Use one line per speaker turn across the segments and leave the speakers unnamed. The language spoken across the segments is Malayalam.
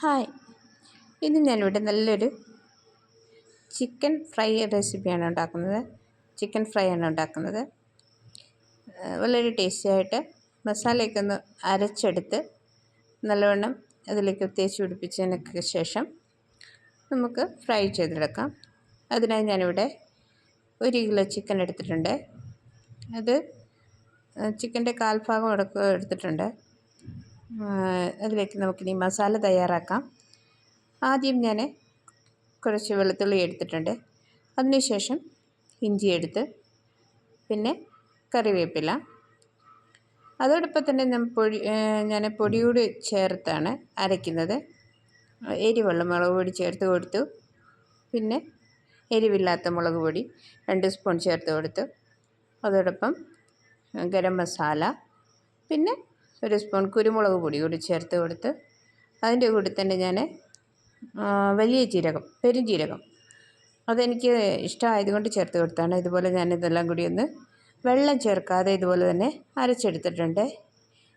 ഹായ്, ഇന്ന് ഞാനിവിടെ നല്ലൊരു ചിക്കൻ ഫ്രൈ റെസിപ്പിയാണ് ഉണ്ടാക്കുന്നത്. ചിക്കൻ ഫ്രൈ ആണ് ഉണ്ടാക്കുന്നത്. വളരെ ടേസ്റ്റി ആയിട്ട് മസാലയൊക്കെ ഒന്ന് അരച്ചെടുത്ത് നല്ലവണ്ണം അതിലേക്ക് തേച്ച് പിടിപ്പിച്ചതിനൊക്കെ ശേഷം നമുക്ക് ഫ്രൈ ചെയ്തെടുക്കാം. അതിനായി ഞാനിവിടെ 1 കിലോ ചിക്കൻ എടുത്തിട്ടുണ്ട്. അത് ചിക്കൻ്റെ കാൽഭാഗം എടുത്തിട്ടുണ്ട്. അതിലേക്ക് നമുക്കിനി മസാല തയ്യാറാക്കാം. ആദ്യം ഞാൻ കുറച്ച് വെളുത്തുള്ളി എടുത്തിട്ടുണ്ട്. അതിനുശേഷം ഇഞ്ചി എടുത്ത്, പിന്നെ കറിവേപ്പില, അതോടൊപ്പം തന്നെ ഞാൻ പൊടിയോട് ചേർത്താണ് അരയ്ക്കുന്നത്. എരിവുള്ള മുളക് പൊടി ചേർത്ത് കൊടുത്തു. പിന്നെ എരിവില്ലാത്ത മുളക് പൊടി 2 സ്പൂൺ ചേർത്ത് കൊടുത്തു. അതോടൊപ്പം ഗരം മസാല, പിന്നെ 1 സ്പൂൺ കുരുമുളക് പൊടി കൂടി ചേർത്ത് കൊടുത്ത്, അതിൻ്റെ കൂടെ തന്നെ ഞാൻ വലിയ ജീരകം, പെരുംജീരകം, അതെനിക്ക് ഇഷ്ടമായതുകൊണ്ട് ചേർത്ത് കൊടുത്താണ്. ഇതുപോലെ ഞാനിതെല്ലാം കൂടി ഒന്ന് വെള്ളം ചേർക്കാതെ ഇതുപോലെ തന്നെ അരച്ചെടുത്തിട്ടുണ്ട്.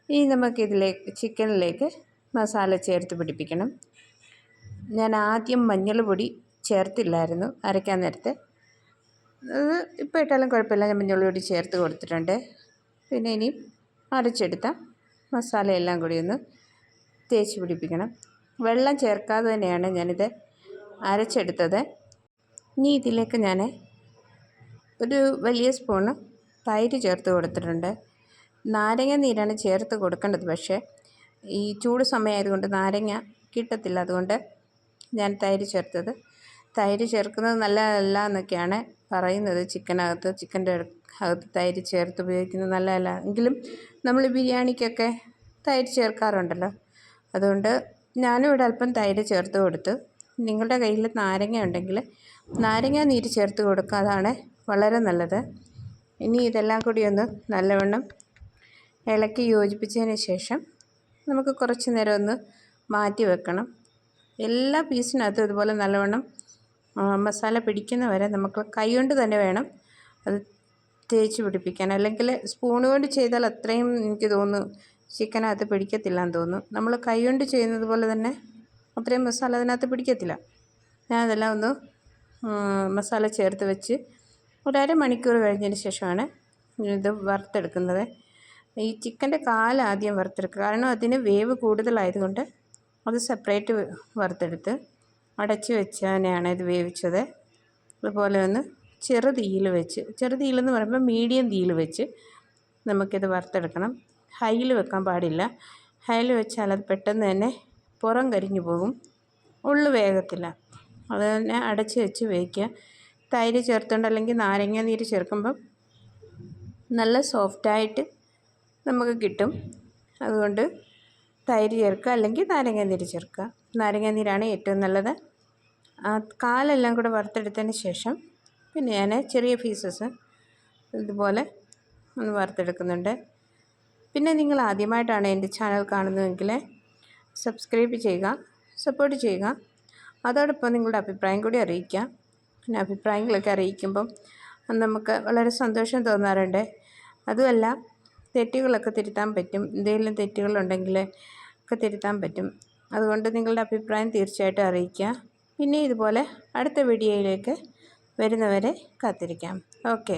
ഇനി ചിക്കനിലേക്ക് മസാല ചേർത്ത് പിടിപ്പിക്കണം. ഞാൻ ആദ്യം മഞ്ഞൾ പൊടി ചേർത്തില്ലായിരുന്നു അരയ്ക്കാൻ നേരത്തെ. അത് ഇപ്പോൾ ഇട്ടാലും കുഴപ്പമില്ല. ഞാൻ മഞ്ഞൾ പൊടി ചേർത്ത് കൊടുത്തിട്ടുണ്ട്. പിന്നെ ഇനി അരച്ചെടുത്ത മസാലയെല്ലാം കൂടി ഒന്ന് തേച്ച് പിടിപ്പിക്കണം. വെള്ളം ചേർക്കാതെ തന്നെയാണ് ഞാനിത് അരച്ചെടുത്തത്. ഇനി ഇതിലേക്ക് ഞാൻ ഒരു വലിയ സ്പൂണ് തൈര് ചേർത്ത് കൊടുത്തിട്ടുണ്ട്. നാരങ്ങ നീരാണ് ചേർത്ത് കൊടുക്കേണ്ടത്. പക്ഷേ ഈ ചൂട് സമയമായതുകൊണ്ട് നാരങ്ങ കിട്ടത്തില്ല. അതുകൊണ്ട് ഞാൻ തൈര് ചേർത്തത്. തൈര് ചേർക്കുന്നത് നല്ലതല്ല എന്നൊക്കെയാണ് പറയുന്നത്. ചിക്കൻ്റെ അകത്ത് തൈര് ചേർത്ത് ഉപയോഗിക്കുന്നത് നല്ലതല്ല. എങ്കിലും നമ്മൾ ബിരിയാണിക്കൊക്കെ തൈര് ചേർക്കാറുണ്ടല്ലോ. അതുകൊണ്ട് ഞാനും ഇവിടെ അല്പം തൈര് ചേർത്ത് കൊടുത്തു. നിങ്ങളുടെ കയ്യിൽ നാരങ്ങ ഉണ്ടെങ്കിൽ നാരങ്ങ നീര് ചേർത്ത് കൊടുക്കുക. അതാണ് വളരെ നല്ലത്. ഇനി ഇതെല്ലാം കൂടി ഒന്ന് നല്ലവണ്ണം ഇളക്കി യോജിപ്പിച്ചതിന് ശേഷം നമുക്ക് കുറച്ച് നേരം ഒന്ന് മാറ്റി വെക്കണം. എല്ലാ പീസിനകത്തും ഇതുപോലെ നല്ലവണ്ണം മസാല പിടിക്കുന്ന വരെ നമുക്ക് കൈകൊണ്ട് തന്നെ വേണം അത് തേച്ച് പിടിപ്പിക്കാൻ. അല്ലെങ്കിൽ സ്പൂൺ കൊണ്ട് ചെയ്താൽ അത്രയും എനിക്ക് തോന്നുന്നു ചിക്കനകത്ത് പിടിക്കത്തില്ല എന്ന് തോന്നുന്നു. നമ്മൾ കൈ കൊണ്ട് ചെയ്യുന്നത് പോലെ തന്നെ അത്രയും മസാല അതിനകത്ത് പിടിക്കത്തില്ല. ഞാൻ അതെല്ലാം ഒന്ന് മസാല ചേർത്ത് വെച്ച് ഒരു അരമണിക്കൂർ കഴിഞ്ഞതിന് ശേഷമാണ് ഇത് വറുത്തെടുക്കുന്നത്. ഈ ചിക്കൻ്റെ കാല് ആദ്യം വറുത്തെടുക്കുക. കാരണം അതിന് വേവ് കൂടുതലായതുകൊണ്ട് അത് സെപ്പറേറ്റ് വറുത്തെടുത്ത് അടച്ച് വെച്ച് തന്നെയാണ് ഇത് വേവിച്ചത്. അതുപോലെ ഒന്ന് ചെറുതീയിലെന്ന് പറയുമ്പോൾ മീഡിയം തീയിൽ വെച്ച് നമുക്കിത് വറുത്തെടുക്കണം. ഹൈയിൽ വെക്കാൻ പാടില്ല. ഹൈയിൽ വെച്ചാൽ അത് പെട്ടെന്ന് തന്നെ പുറം കരിഞ്ഞു പോകും, ഉള്ളു വേഗത്തില്ല. അത് തന്നെ അടച്ച് വെച്ച് വേവിക്കുക. തൈര് ചേർത്തുകൊണ്ട് അല്ലെങ്കിൽ നാരങ്ങ നീര് ചേർക്കുമ്പം നല്ല സോഫ്റ്റായിട്ട് നമുക്ക് കിട്ടും. അതുകൊണ്ട് തൈര് ചേർക്കുക, അല്ലെങ്കിൽ നാരങ്ങ നീര് ചേർക്കുക. നാരങ്ങ നീരാണ് ഏറ്റവും നല്ലത്. കാലെല്ലാം കൂടെ വറുത്തെടുത്തതിന് ശേഷം പിന്നെ ഞാൻ ചെറിയ പീസസ് ഇതുപോലെ ഒന്ന് വറുത്തെടുക്കുന്നുണ്ട്. പിന്നെ നിങ്ങൾ ആദ്യമായിട്ടാണ് എൻ്റെ ചാനൽ കാണുന്നതെങ്കിൽ സബ്സ്ക്രൈബ് ചെയ്യുക, സപ്പോർട്ട് ചെയ്യുക. അതോടൊപ്പം നിങ്ങളുടെ അഭിപ്രായം കൂടി അറിയിക്കുക. പിന്നെ അഭിപ്രായങ്ങളൊക്കെ അറിയിക്കുമ്പം നമുക്ക് വളരെ സന്തോഷം തോന്നാറുണ്ട്. അതുമല്ല, തെറ്റുകളൊക്കെ തിരുത്താൻ പറ്റും. എന്തെങ്കിലും തെറ്റുകളുണ്ടെങ്കിൽ ഒക്കെ തിരുത്താൻ പറ്റും. അതുകൊണ്ട് നിങ്ങളുടെ അഭിപ്രായം തീർച്ചയായിട്ടും അറിയിക്കുക. പിന്നെ ഇതുപോലെ അടുത്ത വീഡിയോയിലേക്ക് വരുന്നവരെ കാത്തിരിക്കാം. ഓക്കെ.